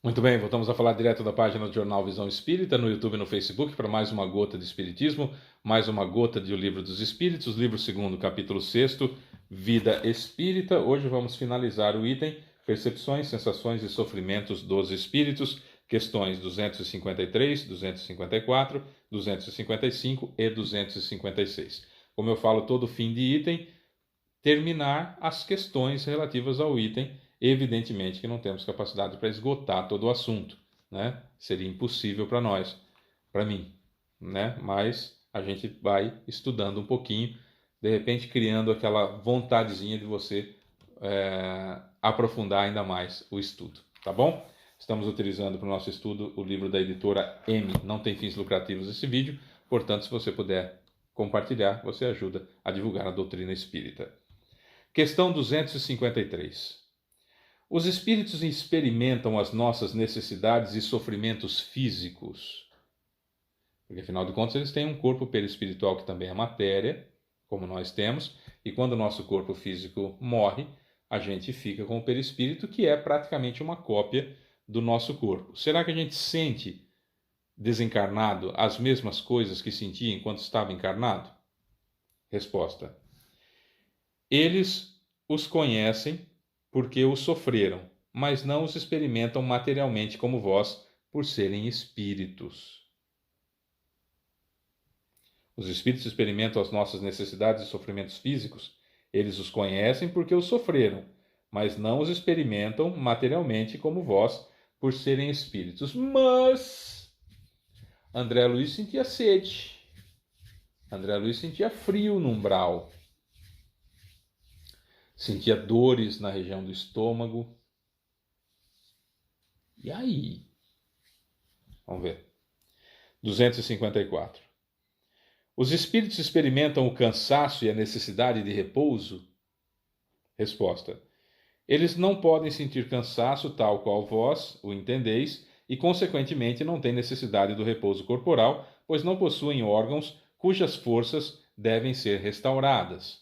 Muito bem, voltamos a falar direto da página do Jornal Visão Espírita, no YouTube e no Facebook, para mais uma gota de Espiritismo, mais uma gota de O Livro dos Espíritos, livro segundo, capítulo 6º, Vida Espírita. Hoje vamos finalizar o item Percepções, Sensações e Sofrimentos dos Espíritos, questões 253, 254, 255 e 256. Como eu falo todo fim de item, terminar as questões relativas ao item. Evidentemente que não temos capacidade para esgotar todo o assunto, né? Seria impossível para nós, para mim, né? Mas a gente vai estudando um pouquinho, de repente criando aquela vontadezinha de você aprofundar ainda mais o estudo, tá bom? Estamos utilizando para o nosso estudo o livro da editora M, Não Tem Fins Lucrativos, esse vídeo, portanto, se você puder compartilhar, você ajuda a divulgar a doutrina espírita. Questão 253. Os espíritos experimentam as nossas necessidades e sofrimentos físicos? Porque, afinal de contas, eles têm um corpo perispiritual que também é matéria, como nós temos, e quando o nosso corpo físico morre, a gente fica com o perispírito, que é praticamente uma cópia do nosso corpo. Será que a gente sente, desencarnado, as mesmas coisas que sentia enquanto estava encarnado? Resposta: eles os conhecem porque os sofreram, mas não os experimentam materialmente como vós, por serem espíritos. Os espíritos experimentam as nossas necessidades e sofrimentos físicos, eles os conhecem porque os sofreram, mas não os experimentam materialmente como vós, por serem espíritos. Mas André Luiz sentia sede, André Luiz sentia frio no umbral, sentia dores na região do estômago. E aí? Vamos ver. 254. Os espíritos experimentam o cansaço e a necessidade de repouso? Resposta: eles não podem sentir cansaço tal qual vós o entendeis e, consequentemente, não têm necessidade do repouso corporal, pois não possuem órgãos cujas forças devem ser restauradas.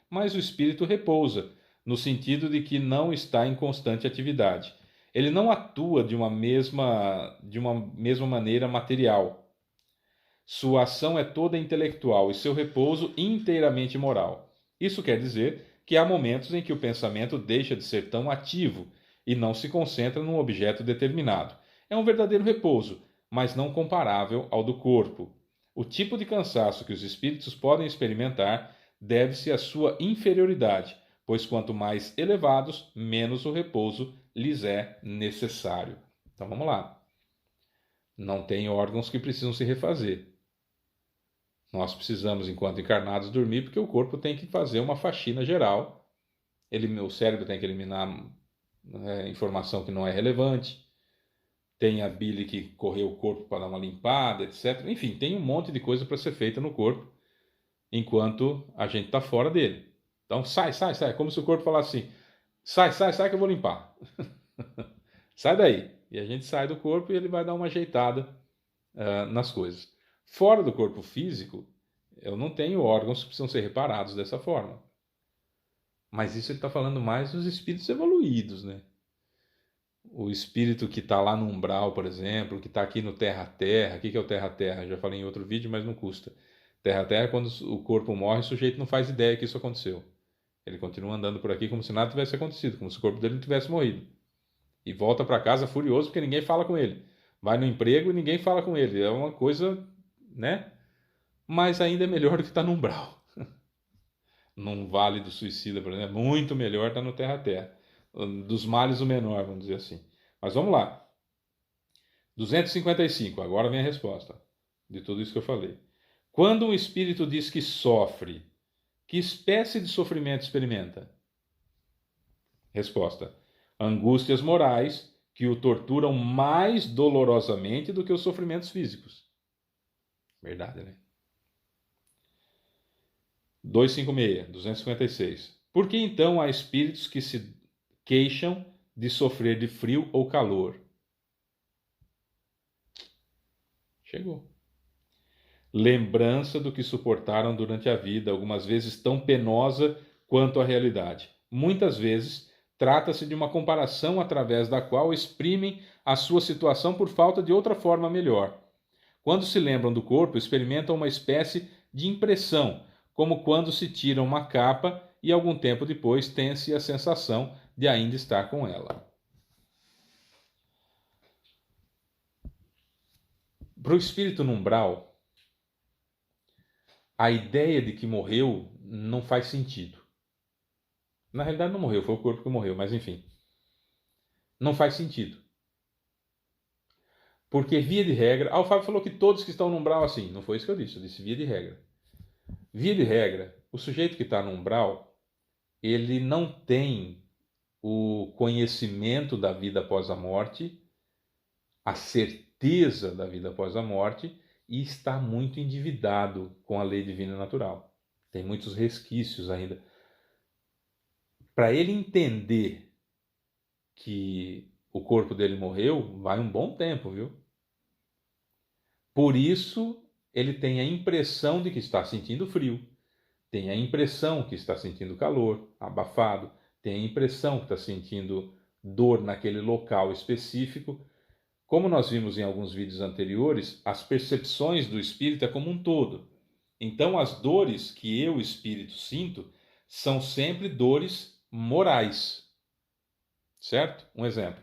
Mas o espírito repousa, no sentido de que não está em constante atividade. Ele não atua de uma mesma maneira material. Sua ação é toda intelectual e seu repouso inteiramente moral. Isso quer dizer que há momentos em que o pensamento deixa de ser tão ativo e não se concentra num objeto determinado. É um verdadeiro repouso, mas não comparável ao do corpo. O tipo de cansaço que os espíritos podem experimentar deve-se à sua inferioridade, pois quanto mais elevados, menos o repouso lhes é necessário. Então vamos lá. Não tem órgãos que precisam se refazer. Nós precisamos, enquanto encarnados, dormir porque o corpo tem que fazer uma faxina geral. O cérebro tem que eliminar informação que não é relevante. Tem a bile que correr o corpo para dar uma limpada, etc. Enfim, tem um monte de coisa para ser feita no corpo enquanto a gente está fora dele. Então sai, sai, sai. Como se o corpo falasse assim: sai, sai, sai que eu vou limpar. Sai daí. E a gente sai do corpo e ele vai dar uma ajeitada nas coisas. Fora do corpo físico, eu não tenho órgãos que precisam ser reparados dessa forma. Mas isso ele está falando mais dos espíritos evoluídos, né? O espírito que está lá no umbral, por exemplo, que está aqui no terra-terra. O que é o terra-terra? Já falei em outro vídeo, mas não custa. Terra-terra é quando o corpo morre, o sujeito não faz ideia que isso aconteceu. Ele continua andando por aqui como se nada tivesse acontecido, como se o corpo dele não tivesse morrido. E volta para casa furioso porque ninguém fala com ele. Vai no emprego e ninguém fala com ele. É uma coisa, né? Mas ainda é melhor do que estar no umbral. Num vale do suicida, por exemplo, muito melhor estar no terra-terra. Dos males o menor, vamos dizer assim. Mas vamos lá. 255, agora vem a resposta de tudo isso que eu falei. Quando um espírito diz que sofre, que espécie de sofrimento experimenta? Resposta: angústias morais que o torturam mais dolorosamente do que os sofrimentos físicos. Verdade, né? 256. Por que então há espíritos que se queixam de sofrer de frio ou calor? Chegou. Lembrança do que suportaram durante a vida, algumas vezes tão penosa quanto a realidade. Muitas vezes Trata-se de uma comparação através da qual exprimem a sua situação por falta de outra forma melhor. Quando se lembram do corpo, experimentam uma espécie de impressão, como quando se tira uma capa e algum tempo depois tem-se a sensação de ainda estar com ela. Para o espírito no umbral, a ideia de que morreu não faz sentido. Na realidade não morreu, foi o corpo que morreu, mas enfim. Não faz sentido. Porque via de regra, o Fábio falou que todos que estão no umbral assim, não foi isso que eu disse via de regra. Via de regra, o sujeito que está no umbral, ele não tem o conhecimento da vida após a morte, a certeza da vida após a morte, e está muito endividado com a lei divina natural. Tem muitos resquícios ainda. Para ele entender que o corpo dele morreu, vai um bom tempo, viu? Por isso, ele tem a impressão de que está sentindo frio, tem a impressão que está sentindo calor, abafado, tem a impressão que está sentindo dor naquele local específico. Como nós vimos em alguns vídeos anteriores, as percepções do espírito é como um todo. Então, as dores que eu, espírito, sinto são sempre dores morais. Certo? Um exemplo.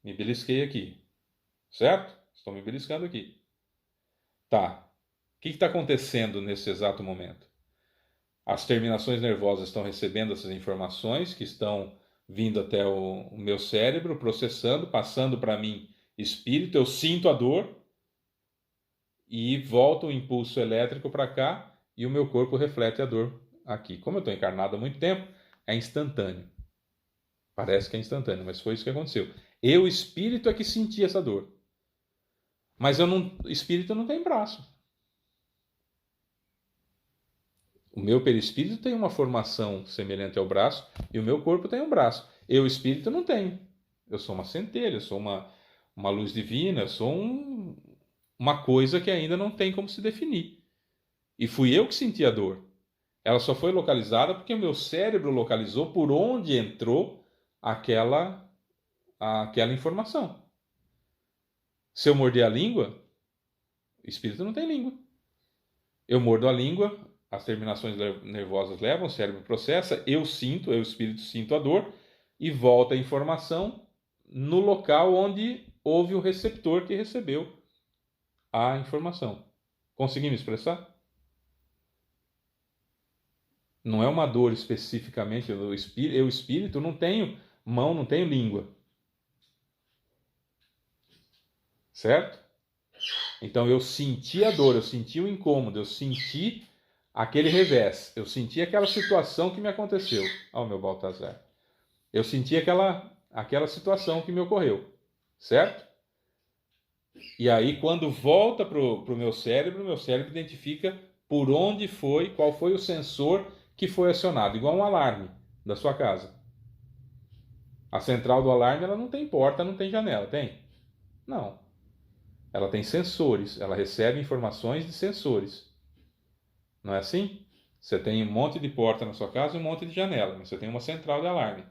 Me belisquei aqui. Certo? Estou me beliscando aqui. Tá. O que está acontecendo nesse exato momento? As terminações nervosas estão recebendo essas informações que estão vindo até o meu cérebro, processando, passando para mim espírito, eu sinto a dor e volta o impulso elétrico para cá e o meu corpo reflete a dor aqui. Como eu estou encarnado há muito tempo, é instantâneo. Parece que é instantâneo, mas foi isso que aconteceu. Eu, espírito, é que senti essa dor. Mas espírito não tem braço. O meu perispírito tem uma formação semelhante ao braço e o meu corpo tem um braço. Eu, espírito, não tenho. Eu sou uma centelha, eu sou uma luz divina, eu sou uma coisa que ainda não tem como se definir. E fui eu que senti a dor. Ela só foi localizada porque o meu cérebro localizou por onde entrou aquela informação. Se eu morder a língua, o espírito não tem língua. Eu mordo a língua, as terminações nervosas levam, o cérebro processa, eu, espírito, sinto a dor e volta a informação no local onde houve o receptor que recebeu a informação. Consegui me expressar? Não é uma dor especificamente, eu, espírito, não tenho mão, não tenho língua. Certo? Então eu senti a dor, eu senti o incômodo, eu senti aquele revés, eu senti aquela situação que me aconteceu. Ó, meu Baltazar. Eu senti aquela situação que me ocorreu, certo? E aí, quando volta para o meu cérebro identifica por onde foi, qual foi o sensor que foi acionado, igual um alarme da sua casa. A central do alarme, ela não tem porta, não tem janela, tem? Não. Ela tem sensores, ela recebe informações de sensores. Não é assim? Você tem um monte de porta na sua casa e um monte de janela, mas você tem uma central de alarme.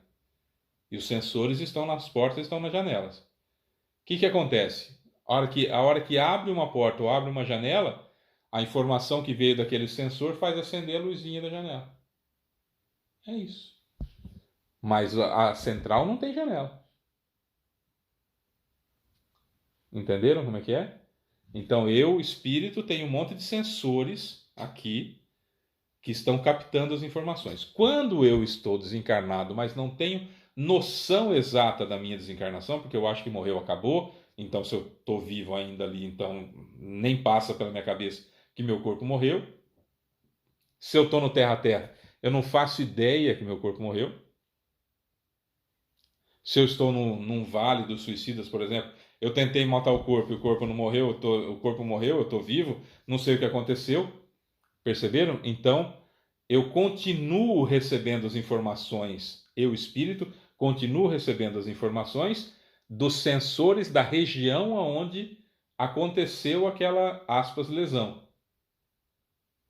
E os sensores estão nas portas e estão nas janelas. O que acontece? A hora que abre uma porta ou abre uma janela, a informação que veio daquele sensor faz acender a luzinha da janela. É isso. Mas a central não tem janela. Entenderam como é que é? Então eu, espírito, tenho um monte de sensores aqui que estão captando as informações. Quando eu estou desencarnado, mas não tenho noção exata da minha desencarnação, porque eu acho que morreu, acabou, então se eu estou vivo ainda ali, então nem passa pela minha cabeça que meu corpo morreu. Se eu estou no terra-terra, eu não faço ideia que meu corpo morreu. Se eu estou num vale dos suicidas, por exemplo, eu tentei matar o corpo e o corpo não morreu, o corpo morreu, eu estou vivo, não sei o que aconteceu. Perceberam? Então, eu continuo recebendo as informações, eu, espírito, continuo recebendo as informações dos sensores da região onde aconteceu aquela, aspas, lesão.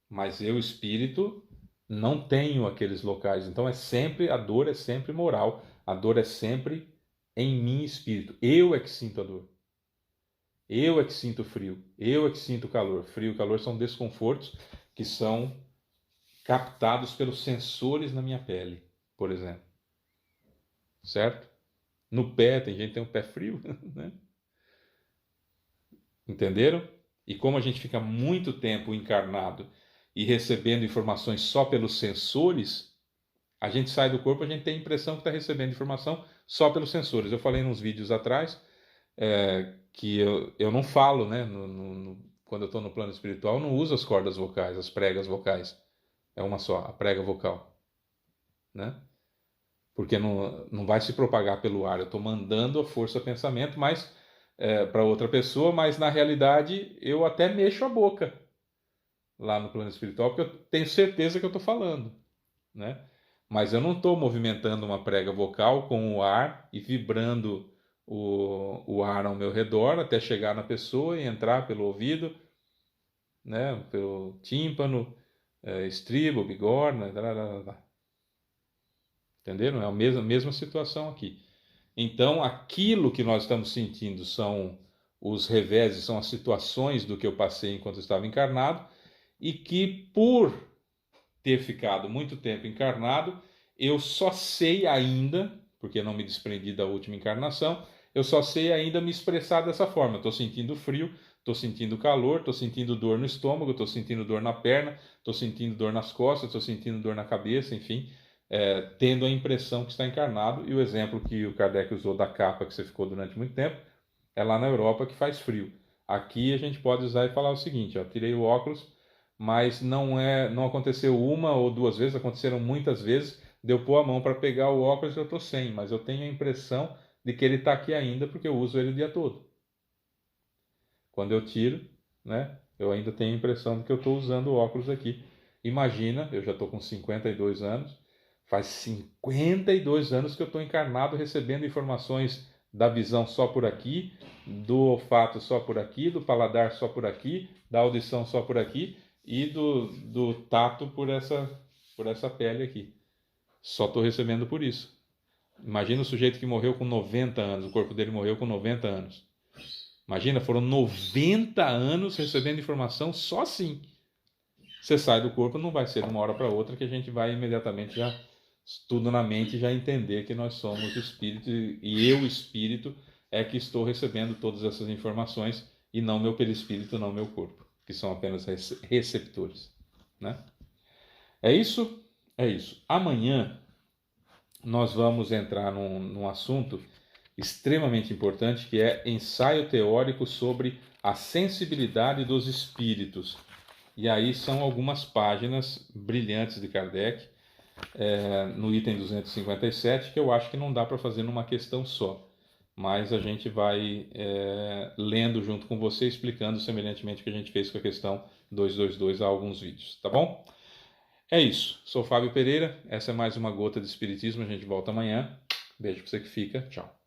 Mas eu, espírito, Não tenho aqueles locais. Então a dor é sempre moral. A dor é sempre em mim espírito. Eu é que sinto a dor. Eu é que sinto frio. Eu é que sinto calor. Frio e calor são desconfortos que são captados pelos sensores na minha pele, por exemplo. Certo? No pé, tem gente que tem um pé frio, né? Entenderam? E como a gente fica muito tempo encarnado e recebendo informações só pelos sensores, a gente sai do corpo, a gente tem a impressão que está recebendo informação só pelos sensores. Eu falei nos vídeos atrás que eu não falo, né? Quando eu estou no plano espiritual, eu não uso as cordas vocais, as pregas vocais. É uma só, a prega vocal, né? Porque não vai se propagar pelo ar. Eu estou mandando a força pensamento, mas para outra pessoa, mas na realidade eu até mexo a boca lá no plano espiritual, porque eu tenho certeza que eu estou falando, né? Mas eu não estou movimentando uma prega vocal com o ar e vibrando o ar ao meu redor até chegar na pessoa e entrar pelo ouvido, né? Pelo tímpano, estribo, bigorna, entenderam? É a mesma situação aqui. Então, aquilo que nós estamos sentindo são os reveses, são as situações do que eu passei enquanto estava encarnado, e que por ter ficado muito tempo encarnado, eu só sei ainda, porque não me desprendi da última encarnação, eu só sei ainda me expressar dessa forma. Estou sentindo frio, estou sentindo calor, estou sentindo dor no estômago, estou sentindo dor na perna, estou sentindo dor nas costas, estou sentindo dor na cabeça, enfim, tendo a impressão que está encarnado. E o exemplo que o Kardec usou da capa que você ficou durante muito tempo é lá na Europa que faz frio. Aqui a gente pode usar e falar o seguinte: ó, tirei o óculos, mas não aconteceu uma ou duas vezes, aconteceram muitas vezes. Deu pôr a mão para pegar o óculos e eu estou sem, mas eu tenho a impressão de que ele está aqui ainda porque eu uso ele o dia todo. Quando eu tiro, né, eu ainda tenho a impressão de que eu estou usando o óculos aqui. Imagina, eu já estou com 52 anos, faz 52 anos que eu estou encarnado recebendo informações da visão só por aqui, do olfato só por aqui, do paladar só por aqui, da audição só por aqui e do tato por essa pele aqui. Só estou recebendo por isso. Imagina o sujeito que morreu com 90 anos, o corpo dele morreu com 90 anos. Imagina, foram 90 anos recebendo informação só assim. Você sai do corpo, não vai ser de uma hora para outra que a gente vai imediatamente já tudo na mente já entender que nós somos espírito e eu, espírito, é que estou recebendo todas essas informações e não meu perispírito, não meu corpo, que são apenas receptores, né? É isso? É isso. Amanhã nós vamos entrar num assunto extremamente importante que é ensaio teórico sobre a sensibilidade dos espíritos. E aí são algumas páginas brilhantes de Kardec, no item 257, que eu acho que não dá para fazer numa questão só. Mas a gente vai lendo junto com você, explicando semelhantemente o que a gente fez com a questão 222 há alguns vídeos, tá bom? É isso. Sou Fábio Pereira, essa é mais uma gota de Espiritismo, a gente volta amanhã. Beijo para você que fica, tchau.